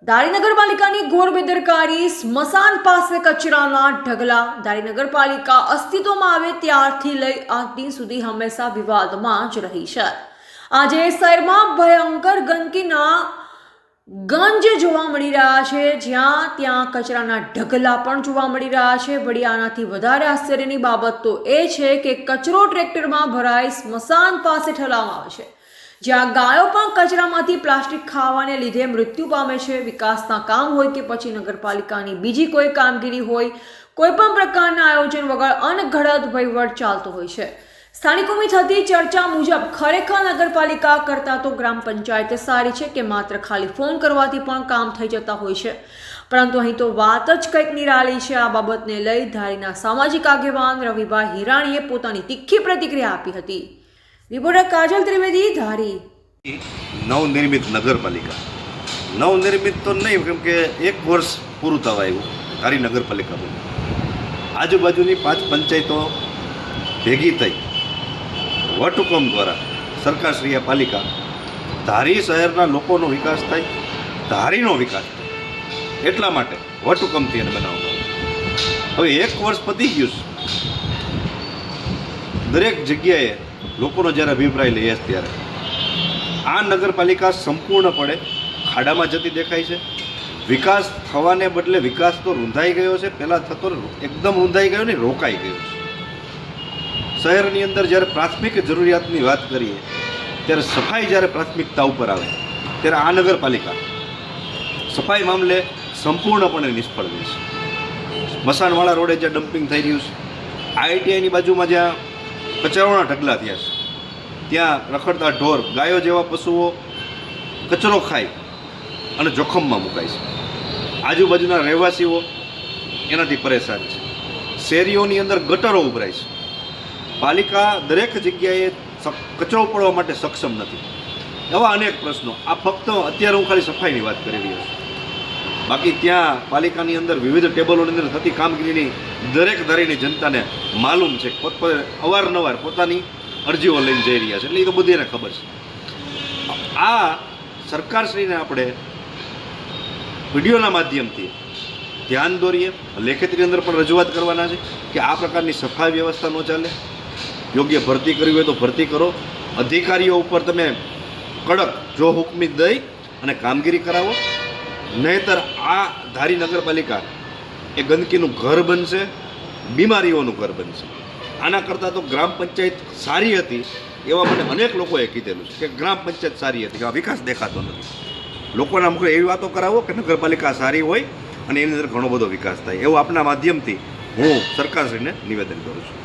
ધારી નગરપાલિકાની ઘોર બેદરકારી, સ્મશાન પાસે કચરાના ઢગલા। ધારી નગરપાલિકા અસ્તિત્વમાં આવે ત્યારથી લઈ આજ દિન સુધી હંમેશા વિવાદમાં જ રહી છે। આજે શહેરમાં ભયંકર ગંદકીના ગંજ જોવા મળી રહ્યા છે, જ્યાં ત્યાં કચરાના ઢગલા પણ જોવા મળી રહ્યા છે। વળી આનાથી વધારે આશ્ચર્યની બાબત તો એ છે કે કચરો ટ્રેક્ટરમાં ભરાઈ સ્મશાન પાસે ઠલવામાં આવે છે, જ્યાં ગાયો પણ કચરામાંથી પ્લાસ્ટિક ખાવાને લીધે મૃત્યુ પામે છે। વિકાસના કામ હોય કે પછી નગરપાલિકાની બીજી કોઈ કામગીરી હોય, કોઈ પણ પ્રકારના આયોજન વગર અનઘડત વહીવટ ચાલતો હોય છે। સ્થાનિકોની થતી ચર્ચા મુજબ ખરેખર નગરપાલિકા કરતાં તો ગ્રામ પંચાયત સારી છે કે માત્ર ખાલી ફોન કરવાથી પણ કામ થઈ જતા હોય છે, પરંતુ અહીં તો વાત જ કંઈક નિરાળી છે। આ બાબતને લઈ ધારીના સામાજિક આગેવાન રવિભાઈ હિરાણીએ પોતાની તીખી પ્રતિક્રિયા આપી હતી। રિપોર્ટર કાજલ ત્રિવેદી, ધારી। નવનિર્મિત નગરપાલિકા નવનિર્મિત તો નહીં, કેમ કે 1 વર્ષ પૂરું થવા આવ્યું ધારી નગરપાલિકા બની। આજુબાજુની 5 પંચાયતો ભેગી થઈ વટહુકમ દ્વારા સરકારશ્રીએ પાલિકા ધારી શહેરના લોકોનો વિકાસ થાય, ધારીનો વિકાસ થાય એટલા માટે વટહુકમથી એને બનાવવામાં આવ્યું। હવે 1 વર્ષ પતી ગયું છે, દરેક જગ્યાએ લોકોનો જ્યારે અભિપ્રાય લઈએ ત્યારે આ નગરપાલિકા સંપૂર્ણપણે ખાડામાં જતી દેખાય છે। વિકાસ થવાને બદલે વિકાસ તો રૂંધાઈ ગયો છે, પહેલાં થતો એકદમ રૂંધાઈ ગયો ને રોકાઈ ગયો છે। શહેરની અંદર જ્યારે પ્રાથમિક જરૂરિયાતની વાત કરીએ ત્યારે સફાઈ જ્યારે પ્રાથમિકતા ઉપર આવે ત્યારે આ નગરપાલિકા સફાઈ મામલે સંપૂર્ણપણે નિષ્ફળ ગઈ છે। મસાણવાળા રોડે જ્યાં ડમ્પિંગ થઈ રહ્યું છે, IITIની બાજુમાં જ્યાં કચરાઓના ઢગલા થયા છે, ત્યાં રખડતા ઢોર, ગાયો જેવા પશુઓ કચરો ખાય અને જોખમમાં મુકાય છે। આજુબાજુના રહેવાસીઓ એનાથી પરેશાન છે। શેરીઓની અંદર ગટરો ઉભરાય છે। પાલિકા દરેક જગ્યાએ કચરો પડવા માટે સક્ષમ નથી। એવા અનેક પ્રશ્નો। આ ફક્ત અત્યારે હું ખાલી સફાઈની વાત કરી રહ્યો છું, બાકી ત્યાં પાલિકાની અંદર વિવિધ ટેબલોની અંદર થતી કામગીરીની દરેક ધારીની જનતાને માલુમ છે। અવારનવાર પોતાની અરજીઓ લઈને જઈ રહ્યા છે, એટલે એ તો બધી એને ખબર છે। આ સરકારશ્રીને આપણે વિડીયોના માધ્યમથી ધ્યાન દોરીએ, લેખિતની અંદર પણ રજૂઆત કરવાના છે કે આ પ્રકારની સફાઈ વ્યવસ્થા ન ચાલે। યોગ્ય ભરતી કરવી હોય તો ભરતી કરો, અધિકારીઓ ઉપર તમે કડક જો હુકમી દઈ અને કામગીરી કરાવો, નહીંતર આ ધારી નગરપાલિકા એ ગંદકીનું ઘર બનશે, બીમારીઓનું ઘર બનશે। આના કરતાં તો ગ્રામ પંચાયત સારી હતી એવા મને અનેક લોકોએ કીધેલું છે કે ગ્રામ પંચાયત સારી હતી, કે આ વિકાસ દેખાતો નથી। લોકોના મુખે એવી વાતો કરાવો કે નગરપાલિકા સારી હોય અને એની અંદર ઘણો બધો વિકાસ થાય, એવું આપના માધ્યમથી હું સરકારશ્રીને નિવેદન કરું છું।